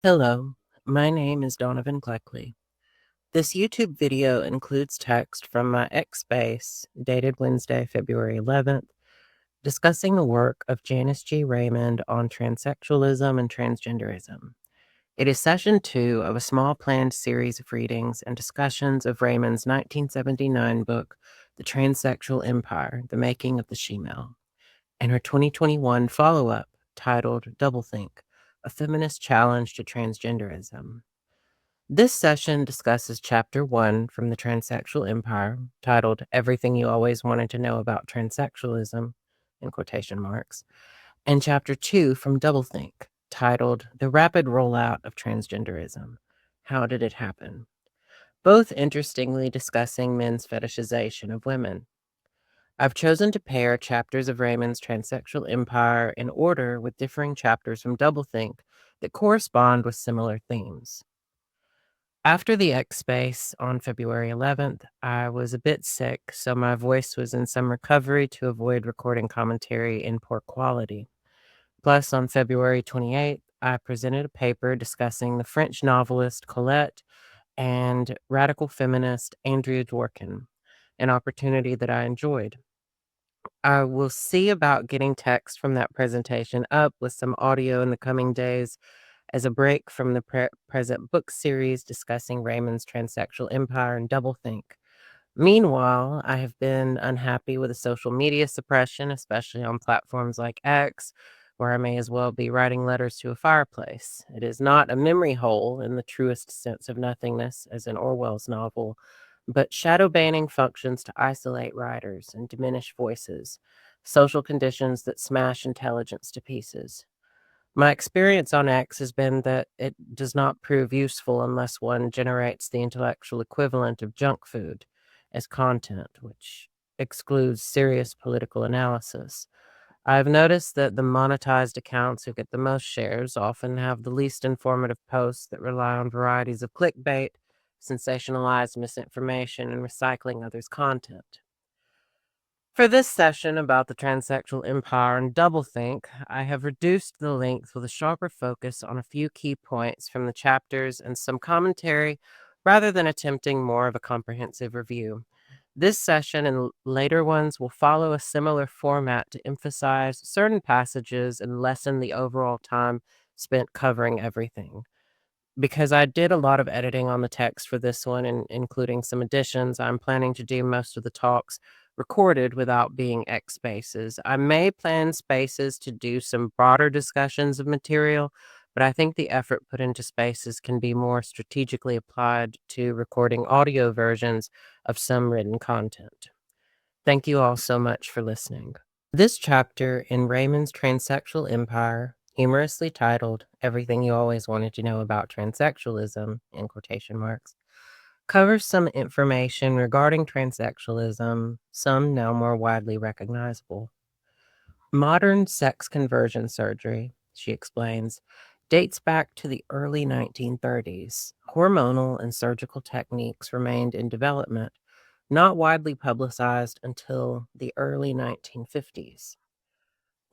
Hello, my name is Donovan Cleckley. This YouTube video includes text from my X space dated Wednesday, February 11th, discussing the work of Janice G. Raymond on transsexualism and transgenderism. It is session 2 of a small planned series of readings and discussions of Raymond's 1979 book, The Transsexual Empire, The Making of the She-Male, and her 2021 follow-up titled Doublethink, A Feminist Challenge to Transgenderism. This session discusses Chapter 1 from the Transsexual Empire, titled Everything You Always Wanted to Know About Transsexualism, in quotation marks, and Chapter 2 from Doublethink, titled The Rapid Rollout of Transgenderism, How Did It Happen? Both interestingly discussing men's fetishization of women. I've chosen to pair chapters of Raymond's Transsexual Empire in order with differing chapters from Doublethink that correspond with similar themes. After the X space on February 11th, I was a bit sick, so my voice was in some recovery to avoid recording commentary in poor quality. Plus, on February 28th, I presented a paper discussing the French novelist Colette and radical feminist Andrea Dworkin, an opportunity that I enjoyed. I will see about getting text from that presentation up with some audio in the coming days as a break from the present book series discussing Raymond's Transsexual Empire and Doublethink. Meanwhile, I have been unhappy with the social media suppression, especially on platforms like X, where I may as well be writing letters to a fireplace. It is not a memory hole in the truest sense of nothingness, as in Orwell's novel, but shadow banning functions to isolate writers and diminish voices, social conditions that smash intelligence to pieces. My experience on X has been that it does not prove useful unless one generates the intellectual equivalent of junk food as content, which excludes serious political analysis. I've noticed that the monetized accounts who get the most shares often have the least informative posts that rely on varieties of clickbait, sensationalized misinformation, and recycling others' content. For this session about the Transsexual Empire and Doublethink, I have reduced the length with a sharper focus on a few key points from the chapters and some commentary rather than attempting more of a comprehensive review. This session and later ones will follow a similar format to emphasize certain passages and lessen the overall time spent covering everything. Because I did a lot of editing on the text for this one, and including some additions, I'm planning to do most of the talks recorded without being X spaces. I may plan spaces to do some broader discussions of material, but I think the effort put into spaces can be more strategically applied to recording audio versions of some written content. Thank you all so much for listening. This chapter in Raymond's Transsexual Empire, humorously titled Everything You Always Wanted to Know About Transsexualism, in quotation marks, covers some information regarding transsexualism, some now more widely recognizable. Modern sex conversion surgery, she explains, dates back to the early 1930s. Hormonal and surgical techniques remained in development, not widely publicized until the early 1950s.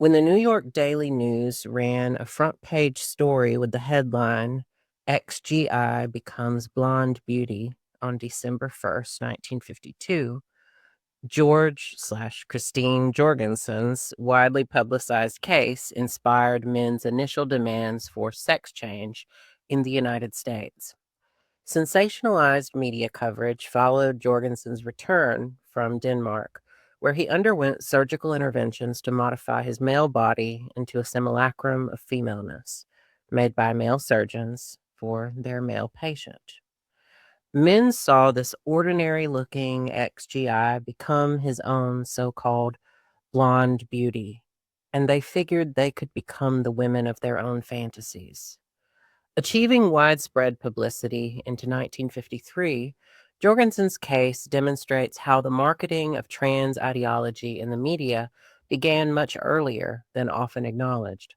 When the New York Daily News ran a front page story with the headline, XGI Becomes Blonde Beauty on December 1st, 1952, George/Christine Jorgensen's widely publicized case inspired men's initial demands for sex change in the United States. Sensationalized media coverage followed Jorgensen's return from Denmark, where he underwent surgical interventions to modify his male body into a simulacrum of femaleness, made by male surgeons for their male patient. Men saw this ordinary-looking XGI become his own so-called blonde beauty, and they figured they could become the women of their own fantasies. Achieving widespread publicity into 1953, Jorgensen's case demonstrates how the marketing of trans ideology in the media began much earlier than often acknowledged.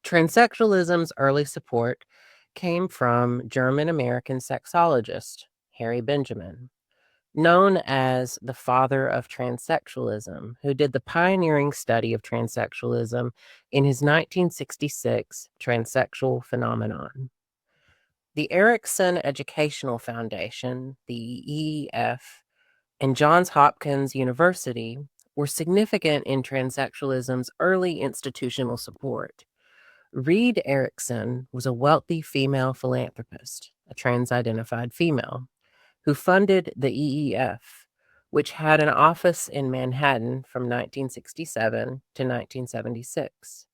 Transsexualism's early support came from German-American sexologist Harry Benjamin. known as the father of transsexualism, who did the pioneering study of transsexualism in his 1966 Transsexual Phenomenon. The Erickson Educational Foundation, the EEF, and Johns Hopkins University were significant in transsexualism's early institutional support. Reed Erickson was a wealthy female philanthropist, a trans-identified female, who funded the EEF, which had an office in Manhattan from 1967 to 1976.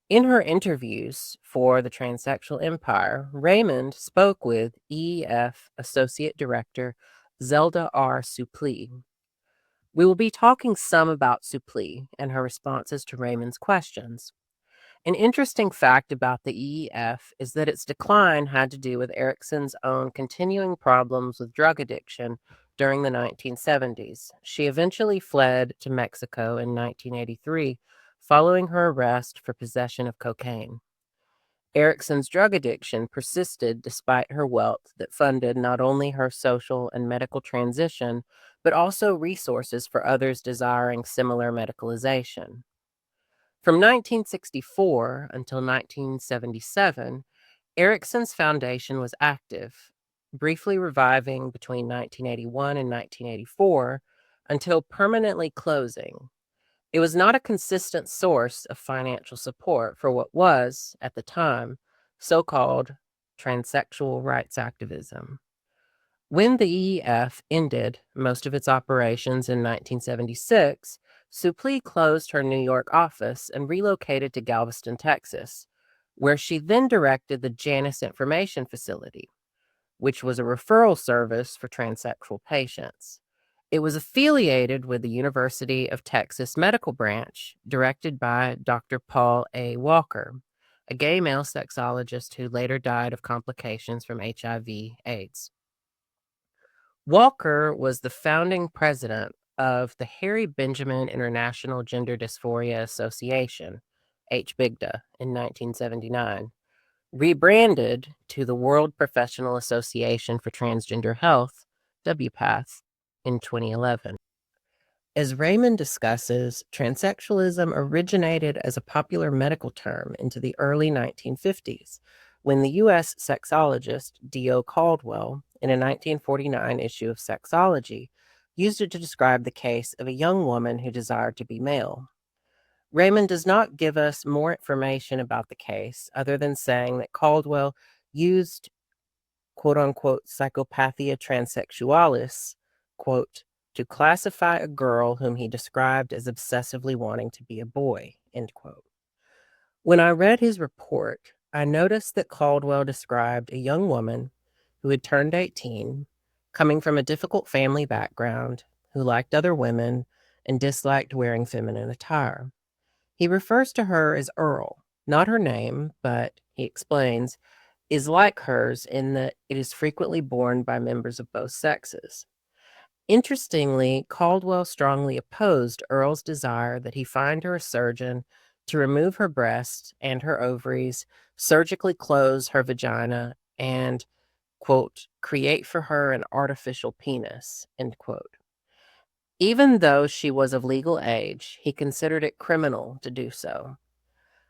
In her interviews for the Transsexual Empire, Raymond spoke with EEF Associate Director Zelda R. Suplee. We will be talking some about Suplee and her responses to Raymond's questions. An interesting fact about the EEF is that its decline had to do with Erickson's own continuing problems with drug addiction during the 1970s. She eventually fled to Mexico in 1983 following her arrest for possession of cocaine. Erickson's drug addiction persisted despite her wealth that funded not only her social and medical transition, but also resources for others desiring similar medicalization. From 1964 until 1977, Erickson's foundation was active, briefly reviving between 1981 and 1984 until permanently closing. It was not a consistent source of financial support for what was, at the time, so-called transsexual rights activism. When the EEF ended most of its operations in 1976, Suplee closed her New York office and relocated to Galveston, Texas, where she then directed the Janice Information Facility, which was a referral service for transsexual patients. It was affiliated with the University of Texas Medical Branch, directed by Dr. Paul A. Walker, a gay male sexologist who later died of complications from HIV/AIDS. Walker was the founding president of the Harry Benjamin International Gender Dysphoria Association, HBIGDA, in 1979, rebranded to the World Professional Association for Transgender Health, WPATH, in 2011. As Raymond discusses, transsexualism originated as a popular medical term into the early 1950s, when the U.S. sexologist D.O. Caldwell, in a 1949 issue of Sexology, used it to describe the case of a young woman who desired to be male. Raymond does not give us more information about the case other than saying that Caldwell used quote-unquote psychopathia transsexualis, quote, to classify a girl whom he described as obsessively wanting to be a boy, end quote. When I read his report, I noticed that Caldwell described a young woman who had turned 18, coming from a difficult family background, who liked other women and disliked wearing feminine attire. He refers to her as Earl, not her name, but, he explains, is like hers in that it is frequently borne by members of both sexes. Interestingly, Caldwell strongly opposed Earl's desire that he find her a surgeon to remove her breasts and her ovaries, surgically close her vagina, and, quote, create for her an artificial penis, end quote. Even though she was of legal age, he considered it criminal to do so.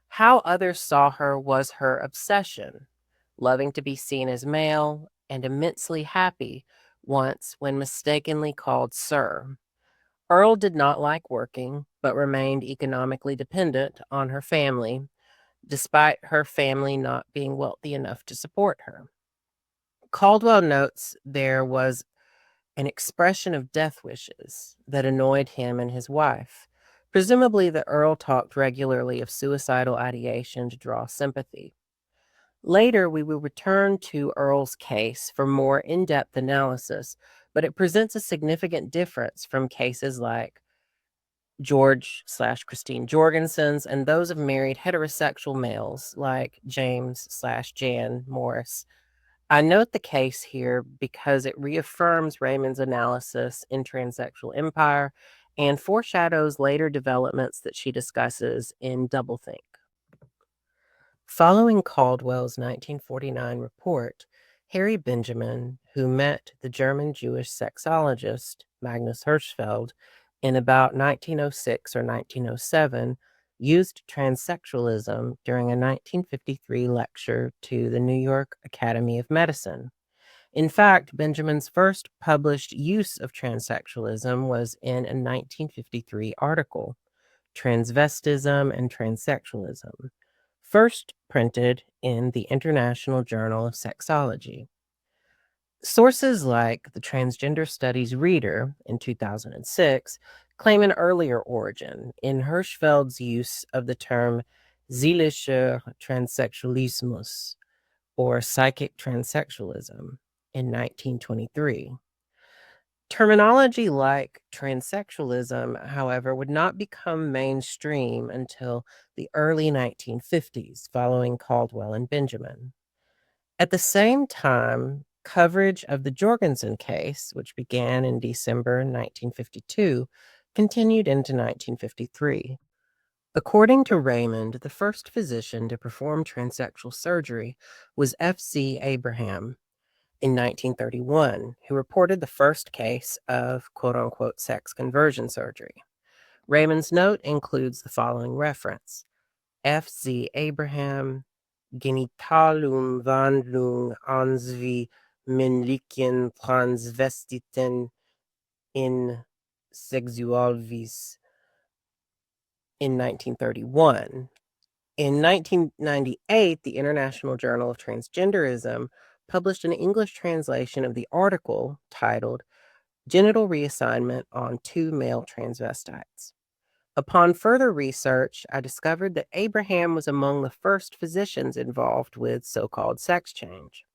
How others saw her was her obsession, loving to be seen as male and immensely happy once when mistakenly called Sir. Earl did not like working, but remained economically dependent on her family, despite her family not being wealthy enough to support her. Caldwell notes there was an expression of death wishes that annoyed him and his wife. Presumably, the Earl talked regularly of suicidal ideation to draw sympathy. Later, we will return to Earl's case for more in-depth analysis, but it presents a significant difference from cases like George/Christine Jorgensen's and those of married heterosexual males like James/Jan Morris. I note the case here because it reaffirms Raymond's analysis in Transsexual Empire and foreshadows later developments that she discusses in Doublethink. Following Caldwell's 1949 report, Harry Benjamin, who met the German Jewish sexologist Magnus Hirschfeld in about 1906 or 1907, used transsexualism during a 1953 lecture to the New York Academy of Medicine. In fact, Benjamin's first published use of transsexualism was in a 1953 article, Transvestism and Transsexualism, first printed in the International Journal of Sexology. Sources like the Transgender Studies Reader in 2006 claim an earlier origin in Hirschfeld's use of the term seelischer Transsexualismus, or psychic transsexualism, in 1923. Terminology like transsexualism, however, would not become mainstream until the early 1950s, following Caldwell and Benjamin. At the same time, coverage of the Jorgensen case, which began in December 1952, continued into 1953. According to Raymond, the first physician to perform transsexual surgery was F.C. Abraham in 1931, who reported the first case of quote-unquote sex conversion surgery. Raymond's note includes the following reference: F.C. Abraham, Genitalumwandlung ansvi männlichen Transvestiten in Sexualvis, in 1931. In 1998, the International Journal of Transgenderism published an English translation of the article titled Genital Reassignment on Two Male Transvestites. Upon further research, I discovered that Abraham was among the first physicians involved with so-called sex change.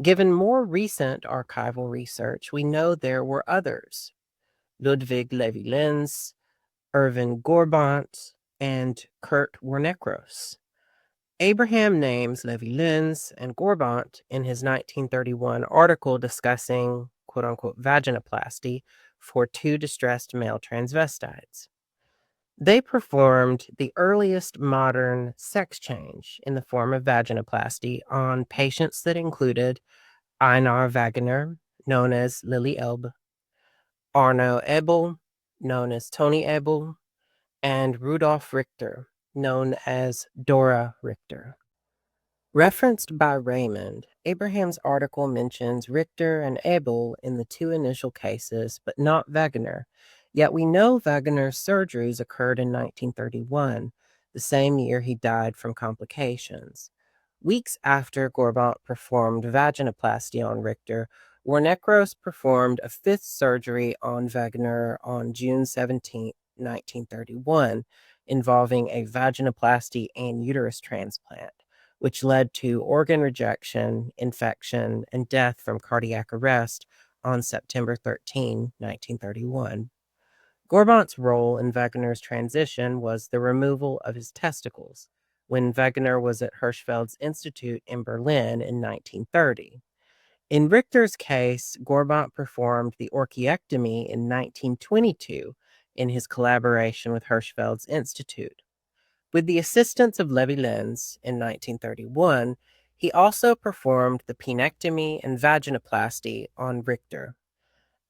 Given more recent archival research, we know there were others: Ludwig Levi-Lenz, Irvin Gorbant, and Kurt Wernekros. Abraham names Levi-Lenz and Gorbant in his 1931 article discussing quote-unquote vaginoplasty for two distressed male transvestites. They performed the earliest modern sex change in the form of vaginoplasty on patients that included Einar Wegener, known as Lily Elbe, Arno Ebel, known as Tony Ebel, and Rudolf Richter, known as Dora Richter. Referenced by Raymond, Abraham's article mentions Richter and Ebel in the two initial cases, but not Wegener. Yet we know Wegener's surgeries occurred in 1931, the same year he died from complications. Weeks after Gorbant performed vaginoplasty on Richter, Wernekros performed a fifth surgery on Wegener on June 17, 1931, involving a vaginoplasty and uterus transplant, which led to organ rejection, infection, and death from cardiac arrest on September 13, 1931. Gorbant's role in Wegener's transition was the removal of his testicles when Wegener was at Hirschfeld's Institute in Berlin in 1930. In Richter's case, Gorbant performed the orchiectomy in 1922 in his collaboration with Hirschfeld's Institute. With the assistance of Levi-Lenz in 1931, he also performed the penectomy and vaginoplasty on Richter.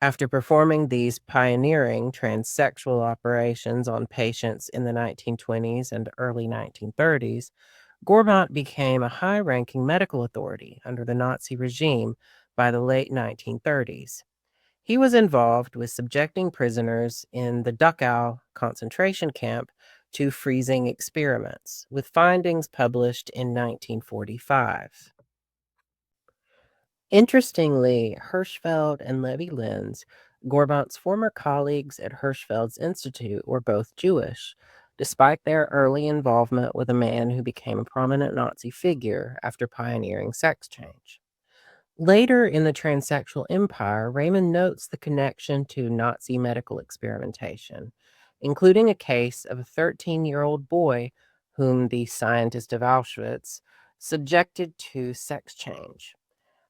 After performing these pioneering transsexual operations on patients in the 1920s and early 1930s, Gorbant became a high-ranking medical authority under the Nazi regime by the late 1930s. He was involved with subjecting prisoners in the Dachau concentration camp to freezing experiments, with findings published in 1945. Interestingly, Hirschfeld and Levi-Lenz, Gorbant's former colleagues at Hirschfeld's Institute, were both Jewish, despite their early involvement with a man who became a prominent Nazi figure after pioneering sex change. Later in the Transsexual Empire, Raymond notes the connection to Nazi medical experimentation, including a case of a 13-year-old boy whom the scientist of Auschwitz subjected to sex change.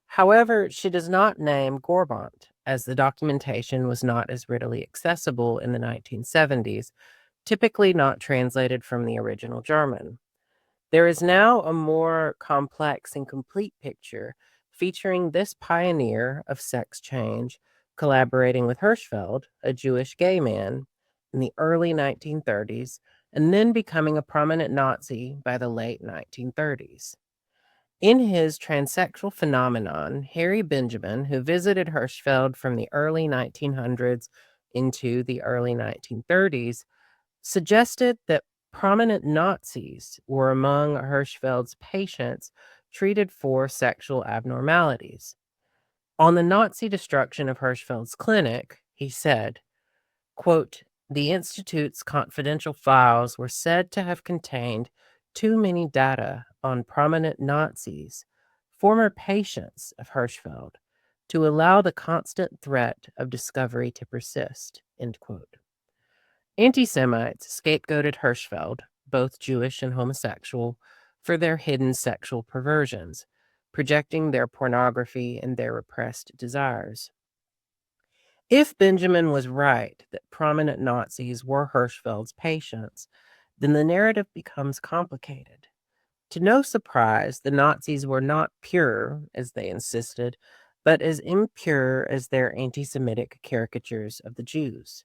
However, she does not name Gorbant, as the documentation was not as readily accessible in the 1970s, typically not translated from the original German. There is now a more complex and complete picture featuring this pioneer of sex change collaborating with Hirschfeld, a Jewish gay man, in the early 1930s, and then becoming a prominent Nazi by the late 1930s. In his transsexual phenomenon, Harry Benjamin, who visited Hirschfeld from the early 1900s into the early 1930s, suggested that prominent Nazis were among Hirschfeld's patients treated for sexual abnormalities. On the Nazi destruction of Hirschfeld's clinic, he said, quote, "The Institute's confidential files were said to have contained too many data on prominent Nazis, former patients of Hirschfeld, to allow the constant threat of discovery to persist." End quote. Anti-Semites scapegoated Hirschfeld, both Jewish and homosexual, for their hidden sexual perversions, projecting their pornography and their repressed desires. If Benjamin was right that prominent Nazis were Hirschfeld's patients, then the narrative becomes complicated. To no surprise, the Nazis were not pure, as they insisted, but as impure as their anti-Semitic caricatures of the Jews.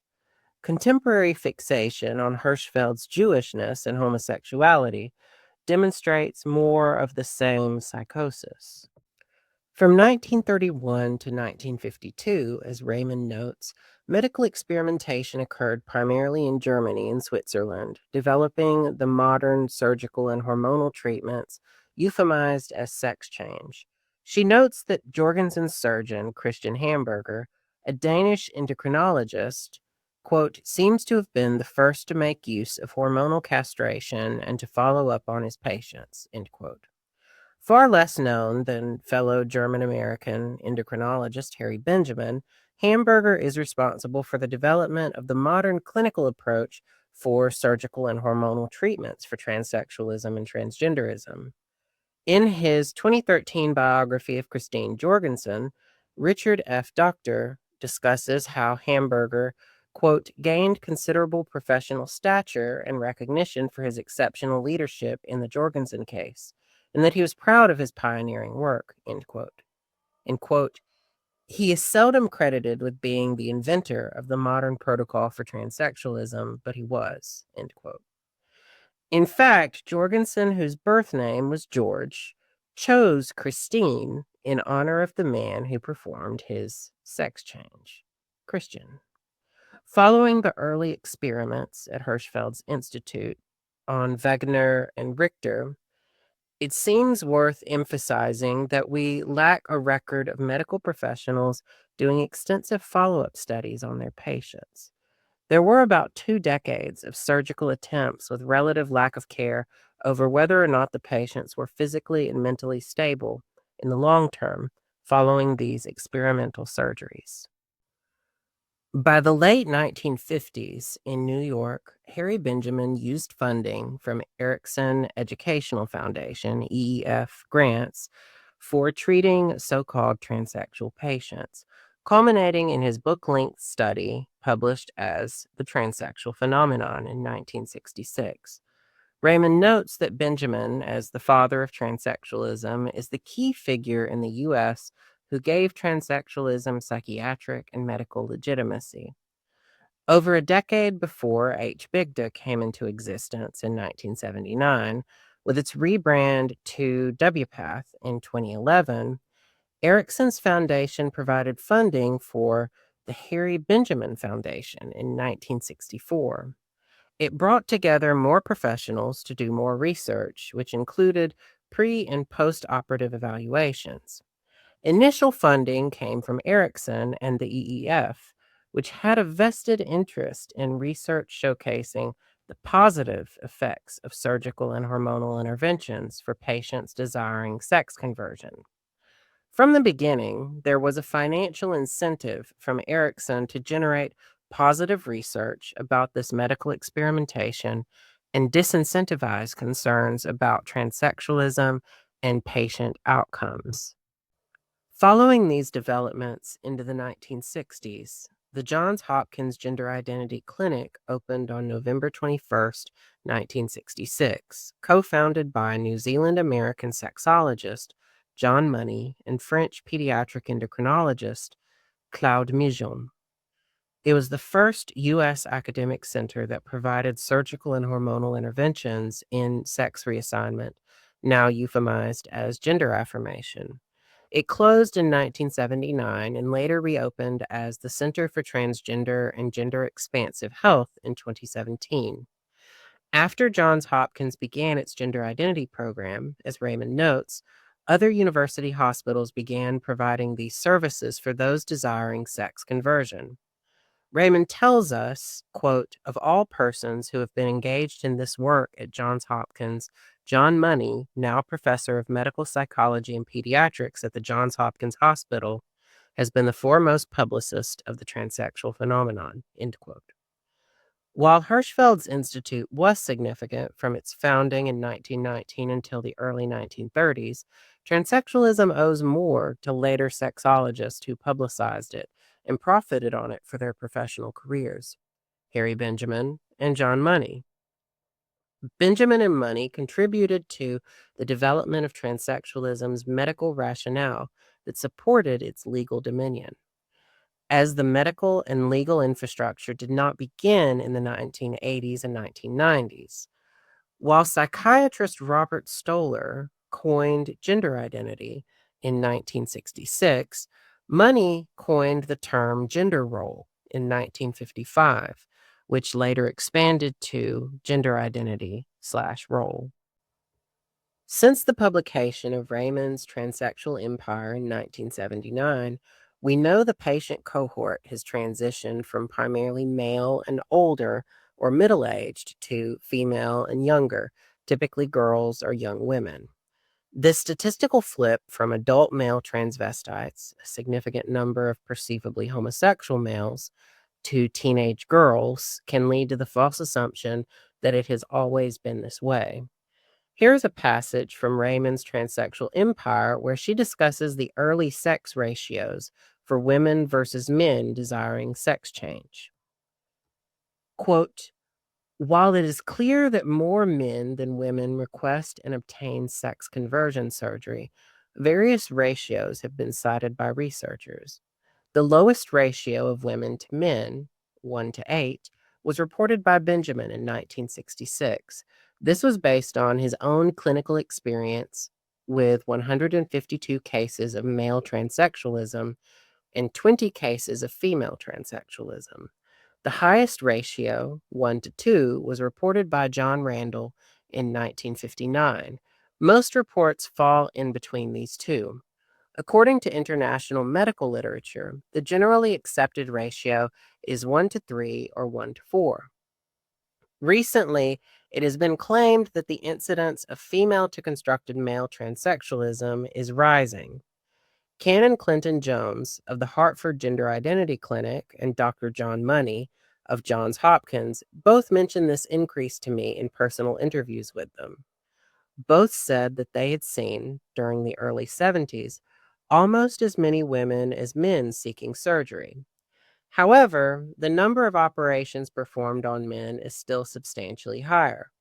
Contemporary fixation on Hirschfeld's Jewishness and homosexuality demonstrates more of the same psychosis. From 1931 to 1952, as Raymond notes, medical experimentation occurred primarily in Germany and Switzerland, developing the modern surgical and hormonal treatments euphemized as sex change. She notes that Jorgensen's surgeon, Christian Hamburger, a Danish endocrinologist, quote, seems to have been the first to make use of hormonal castration and to follow up on his patients, end quote. Far less known than fellow German-American endocrinologist Harry Benjamin, Hamburger is responsible for the development of the modern clinical approach for surgical and hormonal treatments for transsexualism and transgenderism. In his 2013 biography of Christine Jorgensen, Richard F. Doctor discusses how Hamburger, quote, gained considerable professional stature and recognition for his exceptional leadership in the Jorgensen case, and that he was proud of his pioneering work, end quote. End quote. He is seldom credited with being the inventor of the modern protocol for transsexualism, but he was, end quote. In fact, Jorgensen, whose birth name was George, chose Christine in honor of the man who performed his sex change, Christian. Following the early experiments at Hirschfeld's Institute on Wegener and Richter, it seems worth emphasizing that we lack a record of medical professionals doing extensive follow-up studies on their patients. There were about 2 decades of surgical attempts with relative lack of care over whether or not the patients were physically and mentally stable in the long term following these experimental surgeries. By the late 1950s in New York, Harry Benjamin used funding from Erickson Educational Foundation, EEF grants, for treating so-called transsexual patients, culminating in his book-length study published as The Transsexual Phenomenon in 1966. Raymond notes that Benjamin, as the father of transsexualism, is the key figure in the U.S. who gave transsexualism psychiatric and medical legitimacy. Over a decade before H-Bigda came into existence in 1979, with its rebrand to WPATH in 2011, Erickson's foundation provided funding for the Harry Benjamin Foundation in 1964. It brought together more professionals to do more research, which included pre- and post-operative evaluations. Initial funding came from Erickson and the EEF, which had a vested interest in research showcasing the positive effects of surgical and hormonal interventions for patients desiring sex conversion. From the beginning, there was a financial incentive from Erickson to generate positive research about this medical experimentation and disincentivize concerns about transsexualism and patient outcomes. Following these developments into the 1960s, the Johns Hopkins Gender Identity Clinic opened on November 21st, 1966, co-founded by New Zealand American sexologist John Money, and French pediatric endocrinologist Claude Mijon. It was the first U.S. academic center that provided surgical and hormonal interventions in sex reassignment, now euphemized as gender affirmation. It closed in 1979 and later reopened as the Center for Transgender and Gender Expansive Health in 2017. After Johns Hopkins began its gender identity program, as Raymond notes, other university hospitals began providing these services for those desiring sex conversion. Raymond tells us, quote, of all persons who have been engaged in this work at Johns Hopkins, John Money, now professor of medical psychology and pediatrics at the Johns Hopkins Hospital, has been the foremost publicist of the transsexual phenomenon, end quote. While Hirschfeld's institute was significant from its founding in 1919 until the early 1930s, transsexualism owes more to later sexologists who publicized it and profited on it for their professional careers, Harry Benjamin and John Money. Benjamin and Money contributed to the development of transsexualism's medical rationale that supported its legal dominion. As the medical and legal infrastructure did not begin in the 1980s and 1990s. While psychiatrist Robert Stoller coined gender identity in 1966, Money coined the term gender role in 1955, which later expanded to gender identity/role. Since the publication of Raymond's Transsexual Empire in 1979, we know the patient cohort has transitioned from primarily male and older or middle-aged to female and younger, typically girls or young women. This statistical flip from adult male transvestites, a significant number of perceivably homosexual males, to teenage girls can lead to the false assumption that it has always been this way. Here's a passage from Raymond's Transsexual Empire where she discusses the early sex ratios for women versus men desiring sex change. Quote, while it is clear that more men than women request and obtain sex conversion surgery, various ratios have been cited by researchers. The lowest ratio of women to men, 1 to 8, was reported by Benjamin in 1966. This was based on his own clinical experience with 152 cases of male transsexualism and 20 cases of female transsexualism. The highest ratio, 1 to 2, was reported by John Randall in 1959. Most reports fall in between these two. According to international medical literature, the generally accepted ratio is 1 to 3 or 1 to 4. Recently, it has been claimed that the incidence of female to constructed male transsexualism is rising. Canon Clinton Jones of the Hartford Gender Identity Clinic and Dr. John Money of Johns Hopkins both mentioned this increase to me in personal interviews with them. Both said that they had seen, during the early 70s, almost as many women as men seeking surgery. However, the number of operations performed on men is still substantially higher.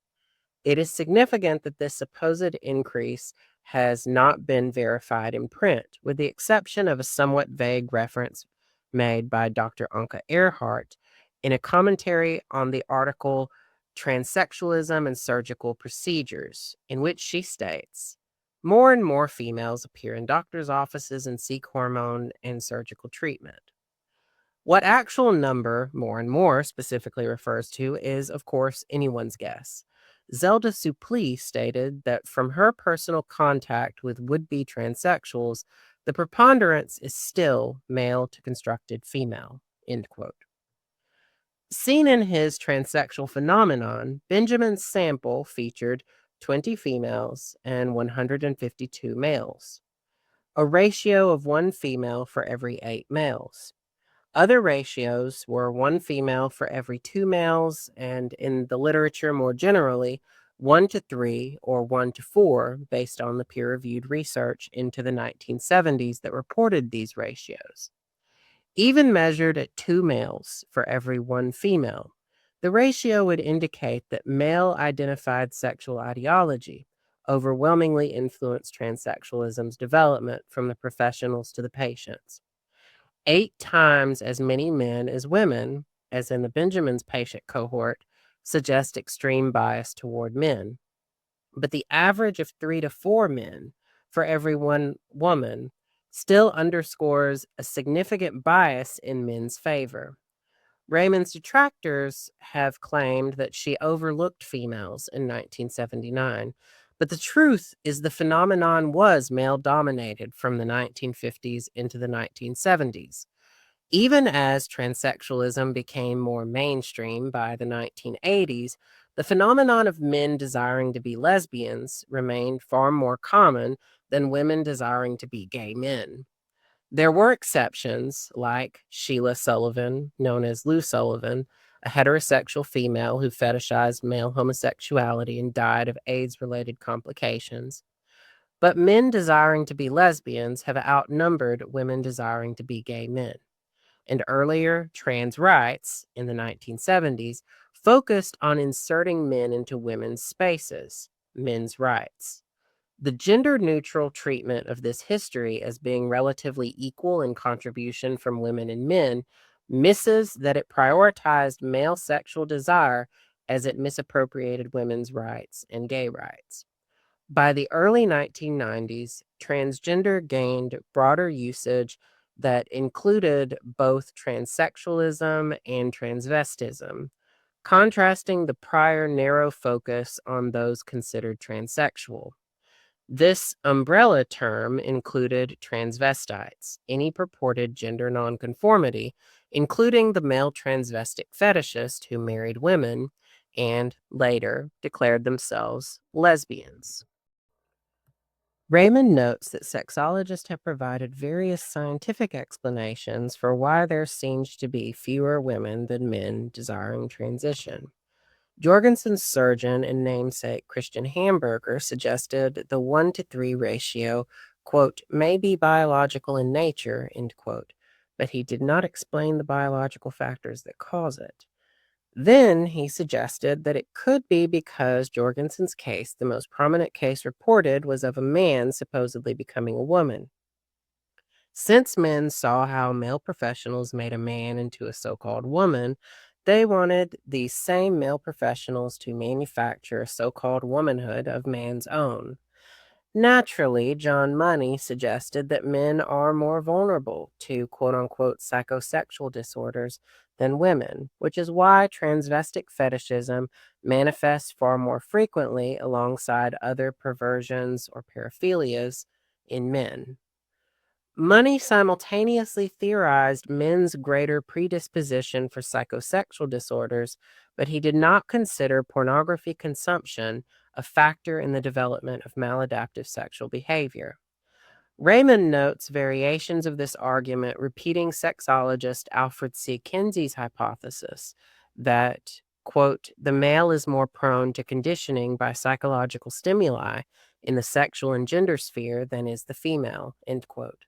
It is significant that this supposed increase has not been verified in print, with the exception of a somewhat vague reference made by Dr. Anka Earhart in a commentary on the article Transsexualism and Surgical Procedures, in which she states, more and more females appear in doctors' offices and seek hormone and surgical treatment. What actual number, more and more, specifically refers to is, of course, anyone's guess. Zelda Suplee stated that from her personal contact with would-be transsexuals, the preponderance is still male to constructed female, end quote. Seen in his transsexual phenomenon, Benjamin's sample featured 20 females and 152 males, a ratio of 1 female for every 8 males. Other ratios were 1 female for every 2 males, and in the literature more generally, 1 to 3 or 1 to 4, based on the peer-reviewed research into the 1970s that reported these ratios. Even measured at 2 males for every 1 female, the ratio would indicate that male-identified sexual ideology, overwhelmingly influenced transsexualism's development from the professionals to the patients. 8 times as many men as women, as in the Benjamin's patient cohort, suggest extreme bias toward men. But the average of 3 to 4 men for every one woman still underscores a significant bias in men's favor. Raymond's detractors have claimed that she overlooked females in 1979, but the truth is the phenomenon was male-dominated from the 1950s into the 1970s. Even as transsexualism became more mainstream by the 1980s, the phenomenon of men desiring to be lesbians remained far more common than women desiring to be gay men. There were exceptions, like Sheila Sullivan, known as Lou Sullivan, a heterosexual female who fetishized male homosexuality and died of AIDS-related complications. But men desiring to be lesbians have outnumbered women desiring to be gay men. And earlier trans rights in the 1970s focused on inserting men into women's spaces, men's rights. The gender-neutral treatment of this history as being relatively equal in contribution from women and men misses that it prioritized male sexual desire as it misappropriated women's rights and gay rights. By the early 1990s, transgender gained broader usage that included both transsexualism and transvestism, contrasting the prior narrow focus on those considered transsexual. This umbrella term included transvestites, any purported gender nonconformity, including the male transvestic fetishist who married women and later declared themselves lesbians. Raymond notes that sexologists have provided various scientific explanations for why there seems to be fewer women than men desiring transition. Jorgensen's surgeon and namesake Christian Hamburger suggested the 1-to-3 ratio, quote, may be biological in nature, end quote, but he did not explain the biological factors that cause it. Then he suggested that it could be because Jorgensen's case, the most prominent case reported, was of a man supposedly becoming a woman. Since men saw how male professionals made a man into a so-called woman, they wanted these same male professionals to manufacture a so-called womanhood of man's own. Naturally, John Money suggested that men are more vulnerable to quote-unquote psychosexual disorders than women, which is why transvestic fetishism manifests far more frequently alongside other perversions or paraphilias in men. Money simultaneously theorized men's greater predisposition for psychosexual disorders, but he did not consider pornography consumption a factor in the development of maladaptive sexual behavior. Raymond notes variations of this argument, repeating sexologist Alfred C. Kinsey's hypothesis that, quote, the male is more prone to conditioning by psychological stimuli in the sexual and gender sphere than is the female, end quote.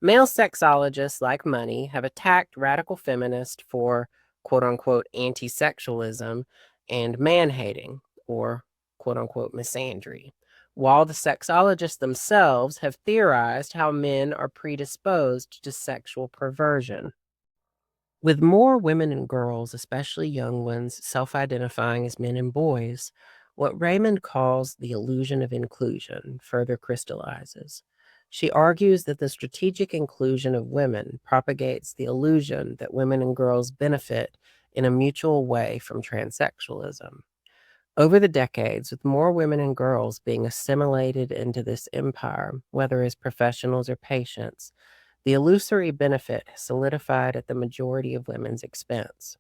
Male sexologists like Money have attacked radical feminists for quote-unquote anti-sexualism and man-hating, or quote-unquote misandry, while the sexologists themselves have theorized how men are predisposed to sexual perversion. With more women and girls, especially young ones, self-identifying as men and boys, what Raymond calls the illusion of inclusion further crystallizes. She argues that the strategic inclusion of women propagates the illusion that women and girls benefit in a mutual way from transsexualism. Over the decades, with more women and girls being assimilated into this empire, whether as professionals or patients, the illusory benefit has solidified at the majority of women's expense.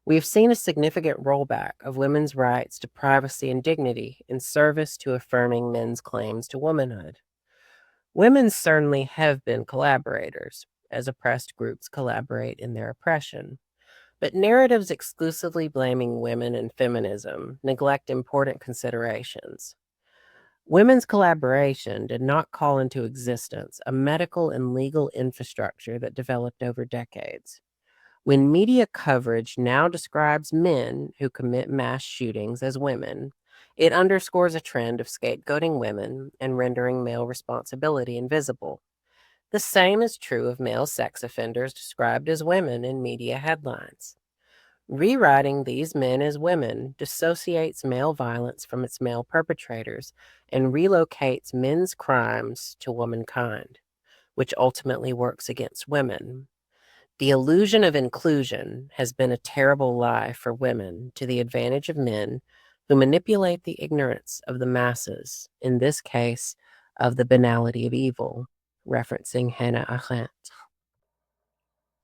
We have seen a significant rollback of women's rights to privacy and dignity in service to affirming men's claims to womanhood. Women certainly have been collaborators, as oppressed groups collaborate in their oppression. But narratives exclusively blaming women and feminism neglect important considerations. Women's collaboration did not call into existence a medical and legal infrastructure that developed over decades. When media coverage now describes men who commit mass shootings as women, It underscores a trend of scapegoating women and rendering male responsibility invisible. The same is true of male sex offenders described as women in media headlines. Rewriting these men as women dissociates male violence from its male perpetrators and relocates men's crimes to womankind, which ultimately works against women. The illusion of inclusion has been a terrible lie for women to the advantage of men who manipulate the ignorance of the masses, in this case, of the banality of evil, referencing Hannah Arendt.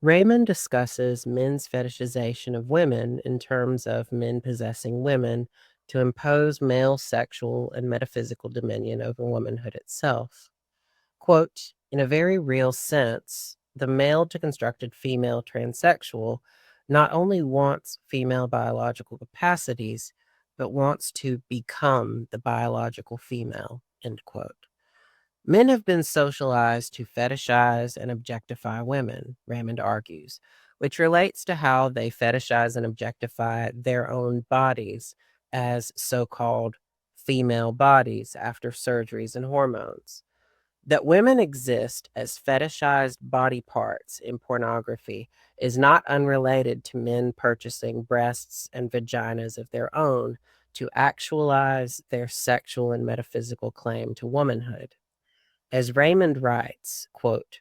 Raymond discusses men's fetishization of women in terms of men possessing women to impose male sexual and metaphysical dominion over womanhood itself. Quote, in a very real sense, the male deconstructed female transsexual not only wants female biological capacities, but wants to become the biological female, end quote. Men have been socialized to fetishize and objectify women, Raymond argues, which relates to how they fetishize and objectify their own bodies as so-called female bodies after surgeries and hormones. That women exist as fetishized body parts in pornography is not unrelated to men purchasing breasts and vaginas of their own to actualize their sexual and metaphysical claim to womanhood. As Raymond writes, quote,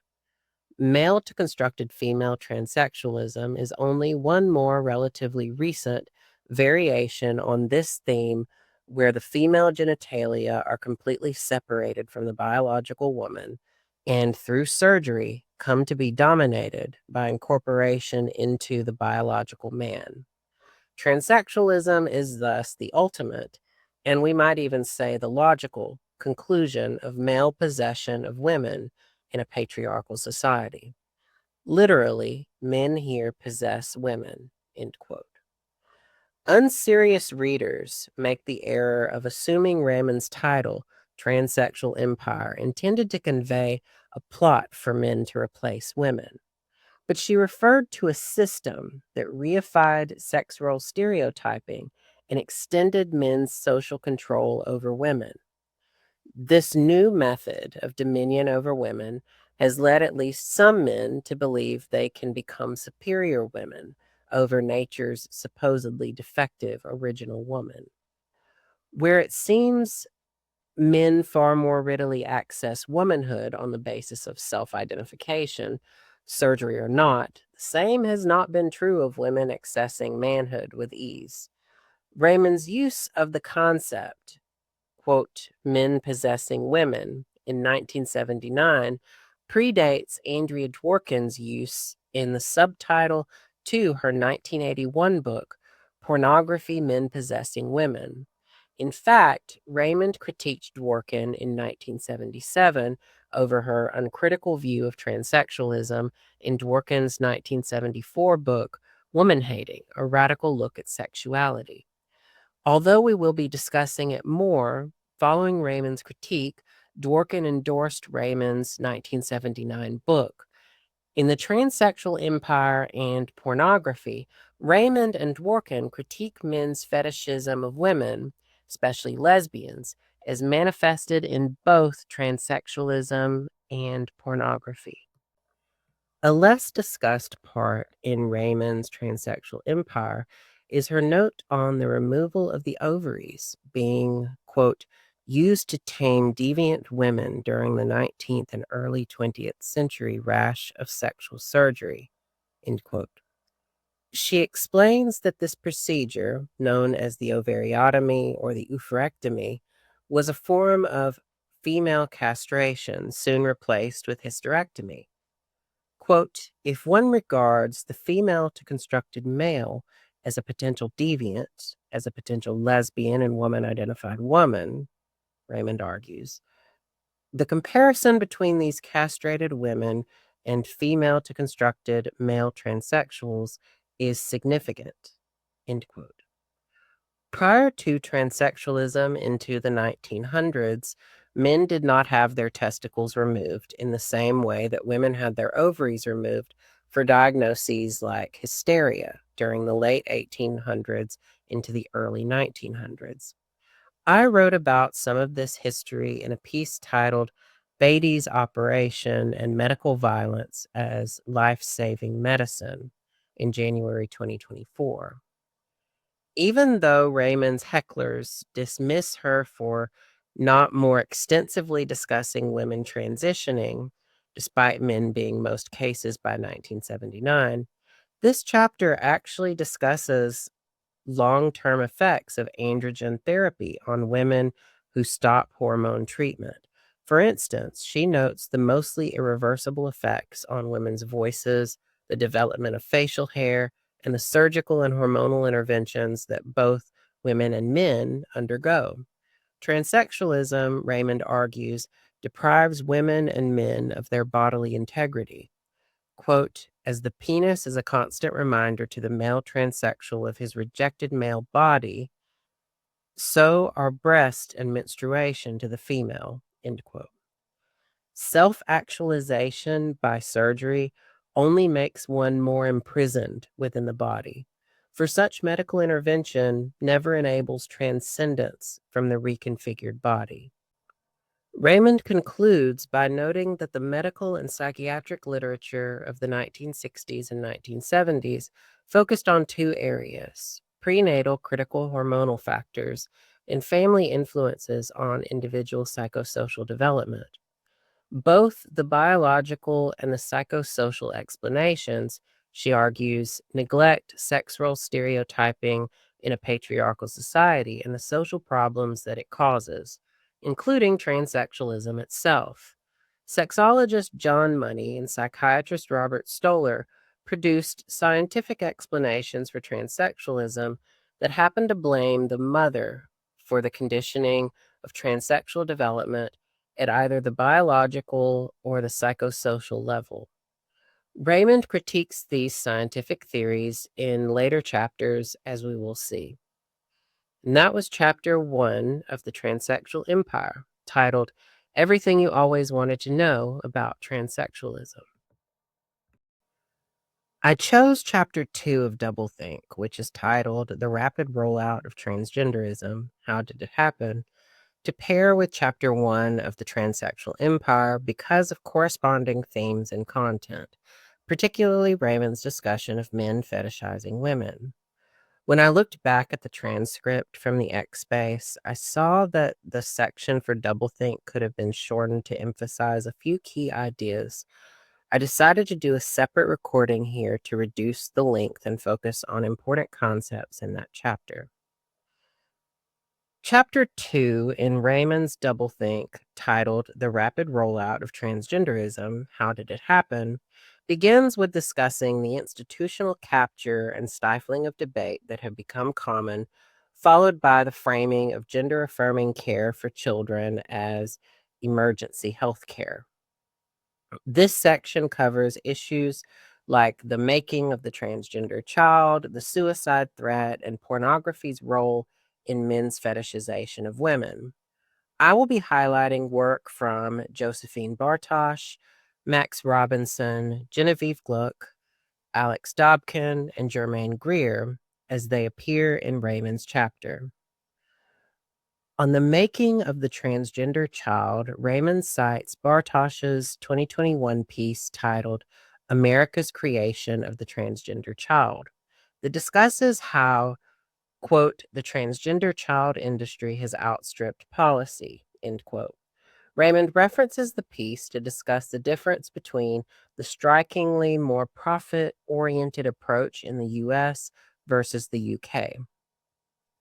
male to constructed female transsexualism is only one more relatively recent variation on this theme where the female genitalia are completely separated from the biological woman and through surgery come to be dominated by incorporation into the biological man. Transsexualism is thus the ultimate, and we might even say the logical, conclusion of male possession of women in a patriarchal society. Literally, men here possess women, end quote. Unserious readers make the error of assuming Raymond's title, Transsexual Empire, intended to convey a plot for men to replace women. But she referred to a system that reified sex role stereotyping and extended men's social control over women. This new method of dominion over women has led at least some men to believe they can become superior women over nature's supposedly defective original woman. Where it seems men far more readily access womanhood on the basis of self-identification, surgery or not, the same has not been true of women accessing manhood with ease. Raymond's use of the concept, quote, men possessing women, in 1979 predates Andrea Dworkin's use in the subtitle to her 1981 book, Pornography Men Possessing Women. In fact, Raymond critiqued Dworkin in 1977 over her uncritical view of transsexualism in Dworkin's 1974 book, Woman Hating, A Radical Look at Sexuality. Although we will be discussing it more, following Raymond's critique, Dworkin endorsed Raymond's 1979 book. In The Transsexual Empire and Pornography, Raymond and Dworkin critique men's fetishism of women, especially lesbians, as manifested in both transsexualism and pornography. A less discussed part in Raymond's Transsexual Empire is her note on the removal of the ovaries being, quote, used to tame deviant women during the 19th and early 20th century rash of sexual surgery, end quote. She explains that this procedure, known as the ovariotomy or the oophorectomy, was a form of female castration soon replaced with hysterectomy. Quote, if one regards the female to constructed male as a potential deviant, as a potential lesbian and woman-identified woman, Raymond argues, the comparison between these castrated women and female to constructed male transsexuals is significant, end quote. Prior to transsexualism into the 1900s, men did not have their testicles removed in the same way that women had their ovaries removed for diagnoses like hysteria during the late 1800s into the early 1900s. I wrote about some of this history in a piece titled Beatty's Operation and Medical Violence as Life-Saving Medicine in January 2024. Even though Raymond's hecklers dismiss her for not more extensively discussing women transitioning, despite men being most cases by 1979, this chapter actually discusses long-term effects of androgen therapy on women who stop hormone treatment. For instance, she notes the mostly irreversible effects on women's voices, the development of facial hair, and the surgical and hormonal interventions that both women and men undergo. Transsexualism, Raymond argues, deprives women and men of their bodily integrity. Quote, as the penis is a constant reminder to the male transsexual of his rejected male body, so are breast and menstruation to the female, end quote. Self-actualization by surgery only makes one more imprisoned within the body. For such medical intervention never enables transcendence from the reconfigured body. Raymond concludes by noting that the medical and psychiatric literature of the 1960s and 1970s focused on two areas: prenatal critical hormonal factors and family influences on individual psychosocial development. Both the biological and the psychosocial explanations, she argues, neglect sex role stereotyping in a patriarchal society and the social problems that it causes, including transsexualism itself. Sexologist John Money and psychiatrist Robert Stoller produced scientific explanations for transsexualism that happen to blame the mother for the conditioning of transsexual development at either the biological or the psychosocial level. Raymond critiques these scientific theories in later chapters, as we will see. And that was chapter 1 of the Transsexual Empire, titled Everything You Always Wanted to Know About Transsexualism. I chose chapter 2 of Doublethink, which is titled The Rapid Rollout of Transgenderism, How Did It Happen?, to pair with chapter 1 of the Transsexual Empire because of corresponding themes and content, particularly Raymond's discussion of men fetishizing women. When I looked back at the transcript from the X space, I saw that the section for Doublethink could have been shortened to emphasize a few key ideas. I decided to do a separate recording here to reduce the length and focus on important concepts in that chapter. Chapter 2 in Raymond's Doublethink, titled The Rapid Rollout of Transgenderism, How Did It Happen?, begins with discussing the institutional capture and stifling of debate that have become common, followed by the framing of gender-affirming care for children as emergency health care. This section covers issues like the making of the transgender child, the suicide threat, and pornography's role in men's fetishization of women. I will be highlighting work from Josephine Bartosh, Max Robinson, Genevieve Gluck, Alex Dobkin, and Germaine Greer as they appear in Raymond's chapter. On the making of the transgender child, Raymond cites Bartosh's 2021 piece titled America's Creation of the Transgender Child that discusses how, quote, the transgender child industry has outstripped policy, end quote. Raymond references the piece to discuss the difference between the strikingly more profit-oriented approach in the US versus the UK.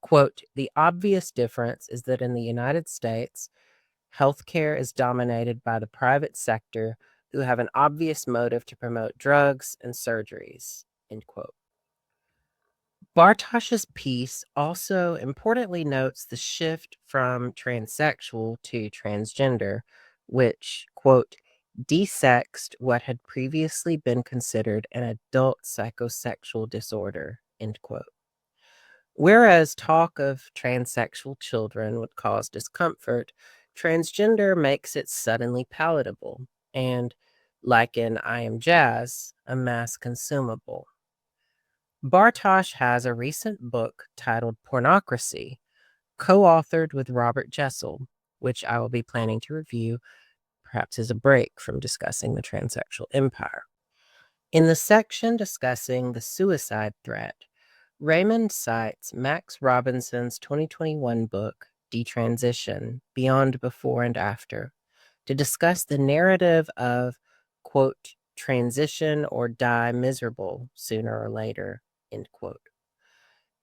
Quote, the obvious difference is that in the United States, healthcare is dominated by the private sector who have an obvious motive to promote drugs and surgeries, end quote. Bartosh's piece also importantly notes the shift from transsexual to transgender, which, quote, desexed what had previously been considered an adult psychosexual disorder, end quote. Whereas talk of transsexual children would cause discomfort, transgender makes it suddenly palatable and, like in I Am Jazz, a mass consumable. Bartosh has a recent book titled Pornocracy co-authored with Robert Jessel, which I will be planning to review perhaps as a break from discussing the Transsexual Empire. In the section discussing the suicide threat, Raymond cites Max Robinson's 2021 book, Detransition, Beyond Before and After, to discuss the narrative of, quote, transition or die miserable sooner or later, end quote.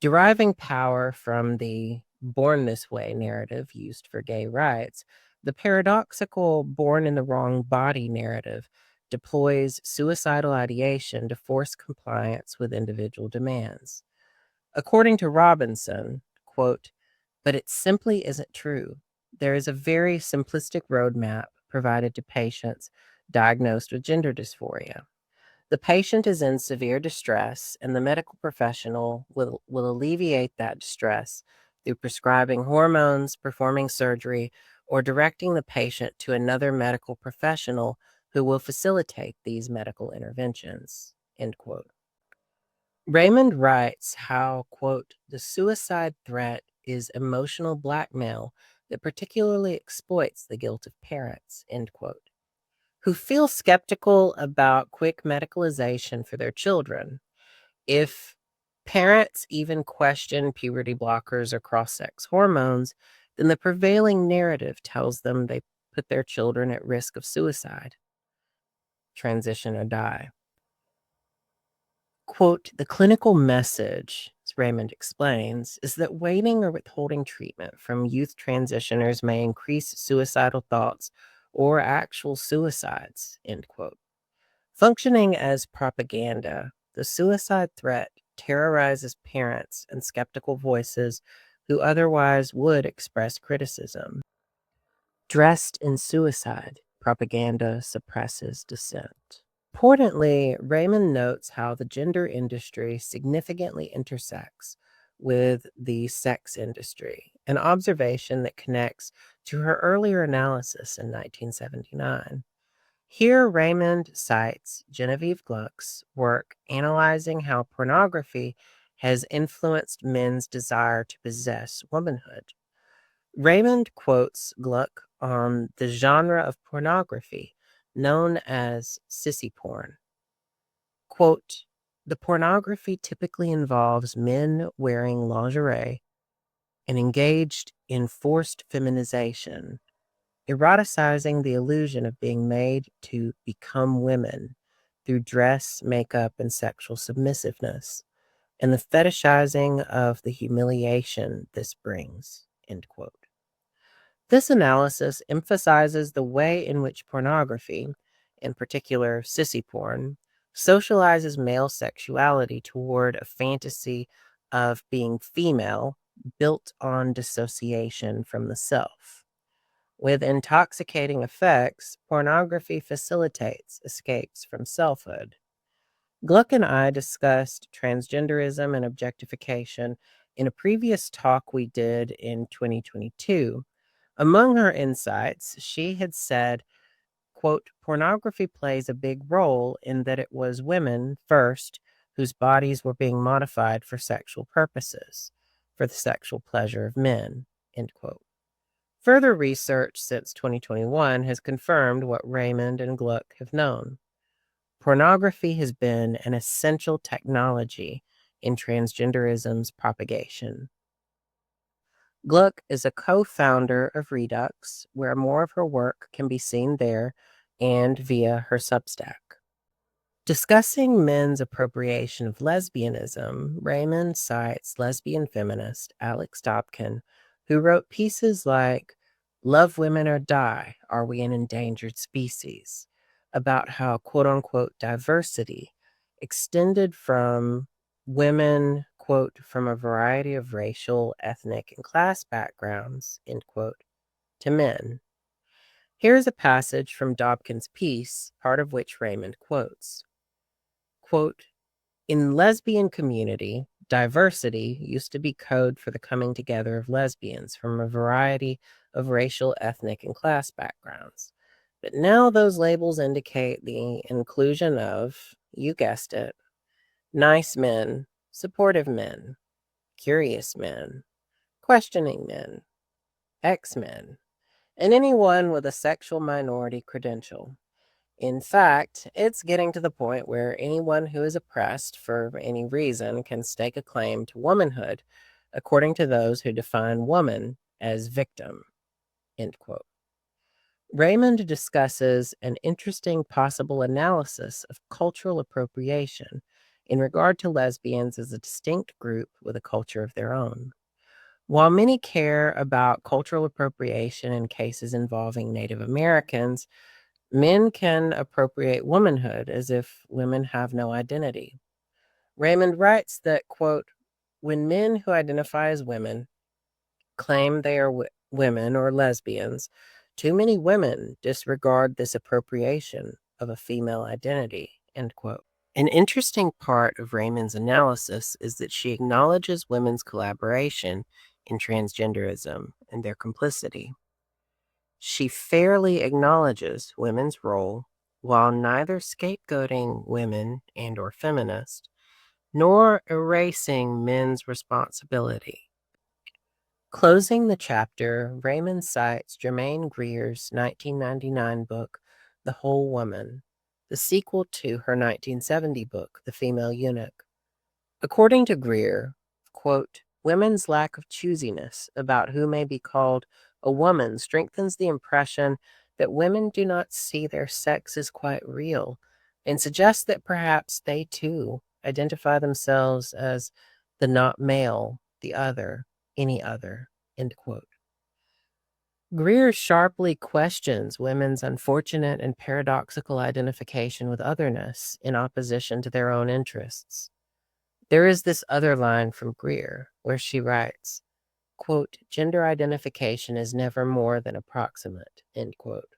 Deriving power from the born this way narrative used for gay rights, the paradoxical born in the wrong body narrative deploys suicidal ideation to force compliance with individual demands. According to Robinson, quote, but it simply isn't true. There is a very simplistic roadmap provided to patients diagnosed with gender dysphoria. The patient is in severe distress, and the medical professional will alleviate that distress through prescribing hormones, performing surgery, or directing the patient to another medical professional who will facilitate these medical interventions, end quote. Raymond writes how, quote, the suicide threat is emotional blackmail that particularly exploits the guilt of parents, end quote, who feel skeptical about quick medicalization for their children. If parents even question puberty blockers or cross-sex hormones, then the prevailing narrative tells them they put their children at risk of suicide, transition, or die. Quote, the clinical message, as Raymond explains, is that waiting or withholding treatment from youth transitioners may increase suicidal thoughts or actual suicides, end quote. Functioning as propaganda, the suicide threat terrorizes parents and skeptical voices who otherwise would express criticism. Dressed in suicide, propaganda suppresses dissent. Importantly, Raymond notes how the gender industry significantly intersects with the sex industry, an observation that connects to her earlier analysis in 1979. Here, Raymond cites Genevieve Gluck's work analyzing how pornography has influenced men's desire to possess womanhood. Raymond quotes Gluck on the genre of pornography known as sissy porn. Quote, the pornography typically involves men wearing lingerie and engaged in forced feminization, eroticizing the illusion of being made to become women through dress, makeup, and sexual submissiveness, and the fetishizing of the humiliation this brings, end quote. This analysis emphasizes the way in which pornography, in particular sissy porn, socializes male sexuality toward a fantasy of being female built on dissociation from the self. With intoxicating effects, pornography facilitates escapes from selfhood. Gluck and I discussed transgenderism and objectification in a previous talk we did in 2022. Among her insights, she had said, quote, pornography plays a big role in that it was women first whose bodies were being modified for sexual purposes, for the sexual pleasure of men, end quote. Further research since 2021 has confirmed what Raymond and Gluck have known. Pornography has been an essential technology in transgenderism's propagation. Gluck is a co-founder of Redux, where more of her work can be seen there and via her Substack. Discussing men's appropriation of lesbianism, Raymond cites lesbian feminist Alex Dobkin, who wrote pieces like Love Women or Die, Are We an Endangered Species? About how quote-unquote diversity extended from women, quote, from a variety of racial, ethnic, and class backgrounds, end quote, to men. Here's a passage from Dobkin's piece, part of which Raymond quotes. Quote, in lesbian community, diversity used to be code for the coming together of lesbians from a variety of racial, ethnic, and class backgrounds. But now those labels indicate the inclusion of, you guessed it, nice men, supportive men, curious men, questioning men, X-men, and anyone with a sexual minority credential. In fact, it's getting to the point where anyone who is oppressed for any reason can stake a claim to womanhood, according to those who define woman as victim. End quote. Raymond discusses an interesting possible analysis of cultural appropriation in regard to lesbians as a distinct group with a culture of their own. While many care about cultural appropriation in cases involving Native Americans, men can appropriate womanhood as if women have no identity. Raymond writes that, quote, when men who identify as women claim they are women or lesbians, too many women disregard this appropriation of a female identity, end quote. An interesting part of Raymond's analysis is that she acknowledges women's collaboration in transgenderism and their complicity. She fairly acknowledges women's role while neither scapegoating women and or feminists, nor erasing men's responsibility. Closing the chapter, Raymond cites Germaine Greer's 1999 book, The Whole Woman, the sequel to her 1970 book, The Female Eunuch. According to Greer, quote, women's lack of choosiness about who may be called a woman strengthens the impression that women do not see their sex as quite real and suggests that perhaps they too identify themselves as the not male, the other, any other, end quote. Greer sharply questions women's unfortunate and paradoxical identification with otherness in opposition to their own interests. There is this other line from Greer where she writes, quote, gender identification is never more than approximate, end quote.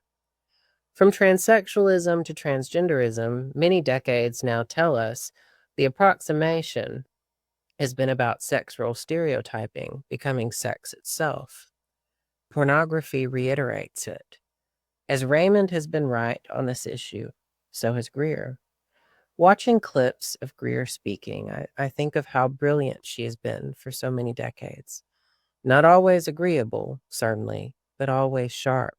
From transsexualism to transgenderism, many decades now tell us the approximation has been about sex role stereotyping becoming sex itself. Pornography reiterates it. As Raymond has been right on this issue, so has Greer. Watching clips of Greer speaking, I think of how brilliant she has been for so many decades. Not always agreeable, certainly, but always sharp.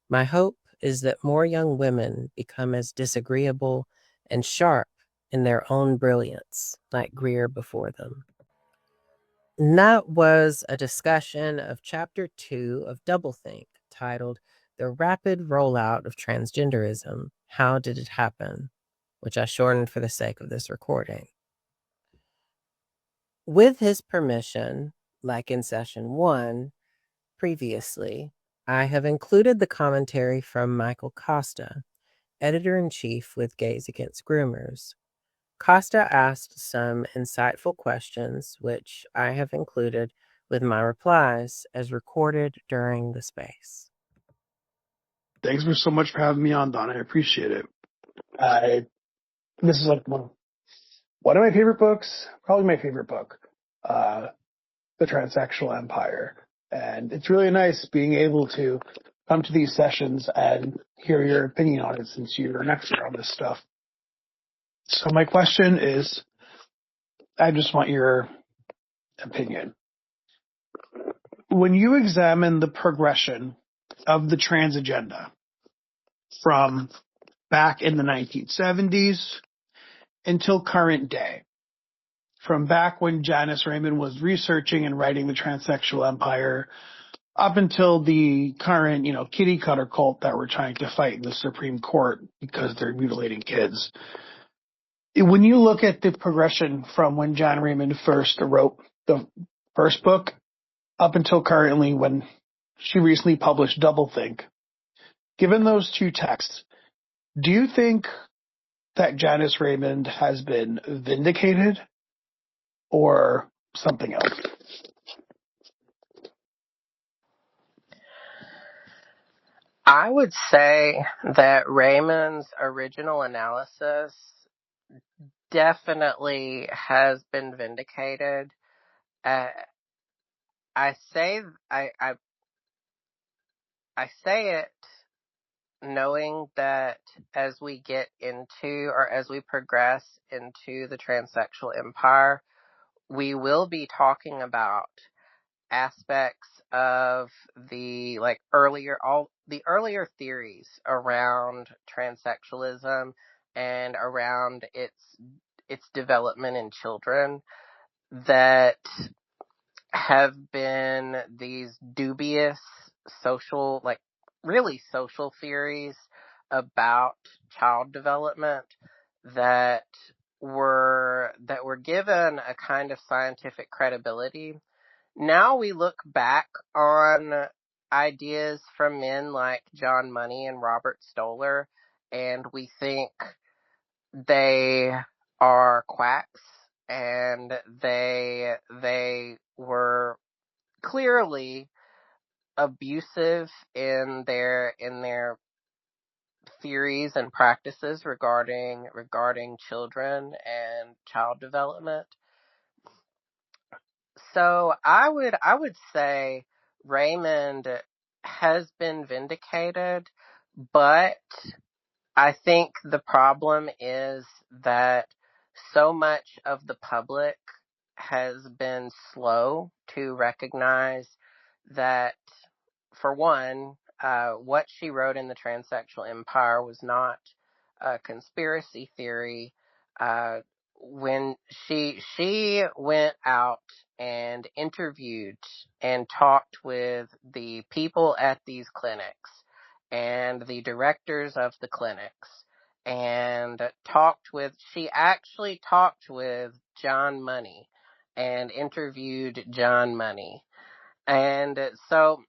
My hope is that more young women become as disagreeable and sharp in their own brilliance, like Greer before them. And that was a discussion of Chapter 2 of Doublethink, titled The Rapid Rollout of Transgenderism, How Did It Happen?, which I shortened for the sake of this recording. With his permission, like in Session 1 previously, I have included the commentary from Michael Costa, Editor-in-Chief with Gays Against Groomers. Costa asked some insightful questions, which I have included with my replies as recorded during the space. Thanks so much for having me on, Don. I appreciate it. This is like one of my favorite books, probably my favorite book, The Transsexual Empire. And it's really nice being able to come to these sessions and hear your opinion on it since you're an expert on this stuff. So my question is, I just want your opinion. When you examine the progression of the trans agenda from back in the 1970s until current day, from back when Janice Raymond was researching and writing the Transsexual Empire up until the current, kitty cutter cult that we're trying to fight in the Supreme Court because they're mutilating kids. When you look at the progression from when Jan Raymond first wrote the first book up until currently when she recently published Doublethink, given those two texts, do you think that Janice Raymond has been vindicated or something else? I would say that Raymond's original analysis definitely has been vindicated. I say it knowing that as we get into, or as we progress into the Transsexual Empire, we will be talking about aspects of the earlier theories around transsexualism and around its development in children that have been these dubious social, really social theories about child development that were given a kind of scientific credibility. Now we look back on ideas from men like John Money and Robert Stoller, and we think they are quacks, and they were clearly abusive in their theories and practices regarding children and child development. So I would say Raymond has been vindicated, but I think the problem is that so much of the public has been slow to recognize that, for one, what she wrote in the Transsexual Empire was not a conspiracy theory. Uh, when she went out and interviewed and talked with the people at these clinics and the directors of the clinics, and she actually talked with John Money and interviewed John Money. And so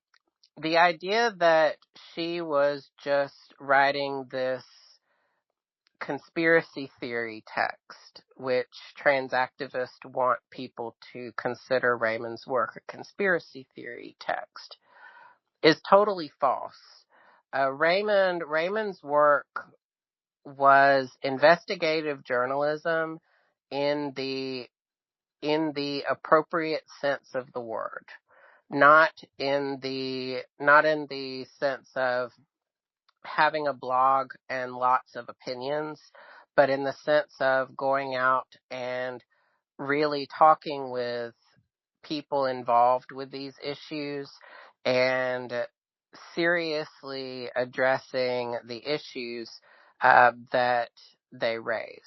the idea that she was just writing this conspiracy theory text, which trans activists want people to consider Raymond's work a conspiracy theory text, is totally false. Raymond's work was investigative journalism in the appropriate sense of the word, not in the sense of having a blog and lots of opinions, but in the sense of going out and really talking with people involved with these issues and seriously addressing the issues that they raise.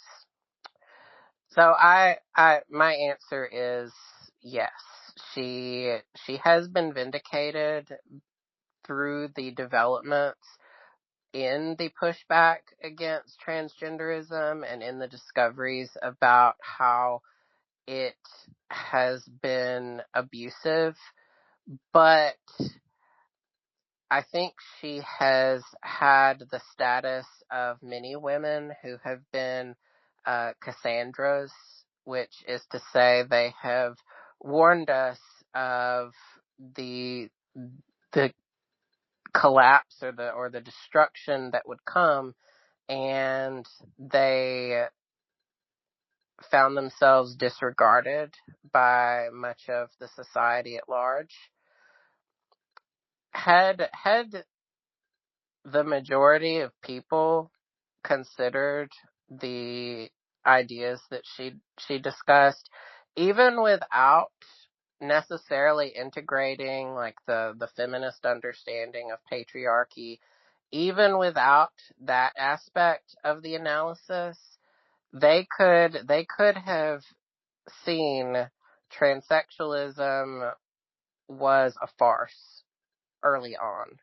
So my answer is yes. She has been vindicated through the developments in the pushback against transgenderism and in the discoveries about how it has been abusive, but I think she has had the status of many women who have been Cassandras, which is to say they have warned us of the collapse or the destruction that would come, and they found themselves disregarded by much of the society at large. Had the majority of people considered the ideas that she discussed, even without necessarily integrating like the feminist understanding of patriarchy, even without that aspect of the analysis, they could have seen transsexualism was a farce early on.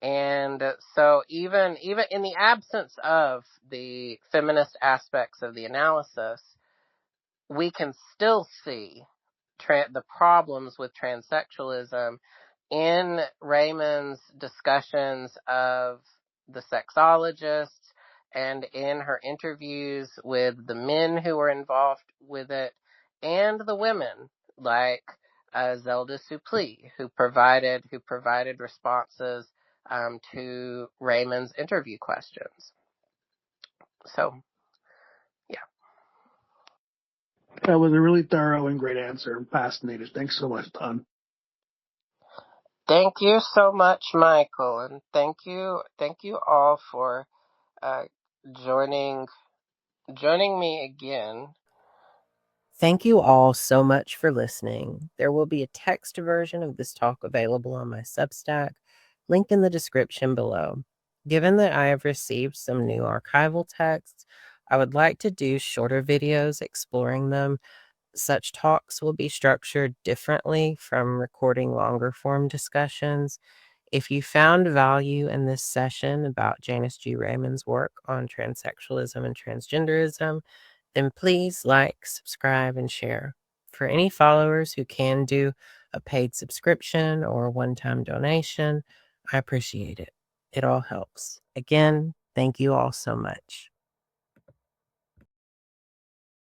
And so even in the absence of the feminist aspects of the analysis, we can still see the problems with transsexualism in Raymond's discussions of the sexologists and in her interviews with the men who were involved with it and the women like Zelda Suplee, who provided responses to Raymond's interview questions. So, yeah. That was a really thorough and great answer. I'm fascinated. Thanks so much, Don. Thank you so much, Michael, and thank you all for joining me again. Thank you all so much for listening. There will be a text version of this talk available on my Substack, link in the description below. Given that I have received some new archival texts, I would like to do shorter videos exploring them. Such talks will be structured differently from recording longer form discussions. If you found value in this session about Janice G. Raymond's work on transsexualism and transgenderism, then please like, subscribe, and share. For any followers who can do a paid subscription or a one-time donation, I appreciate it. It all helps. Again, thank you all so much.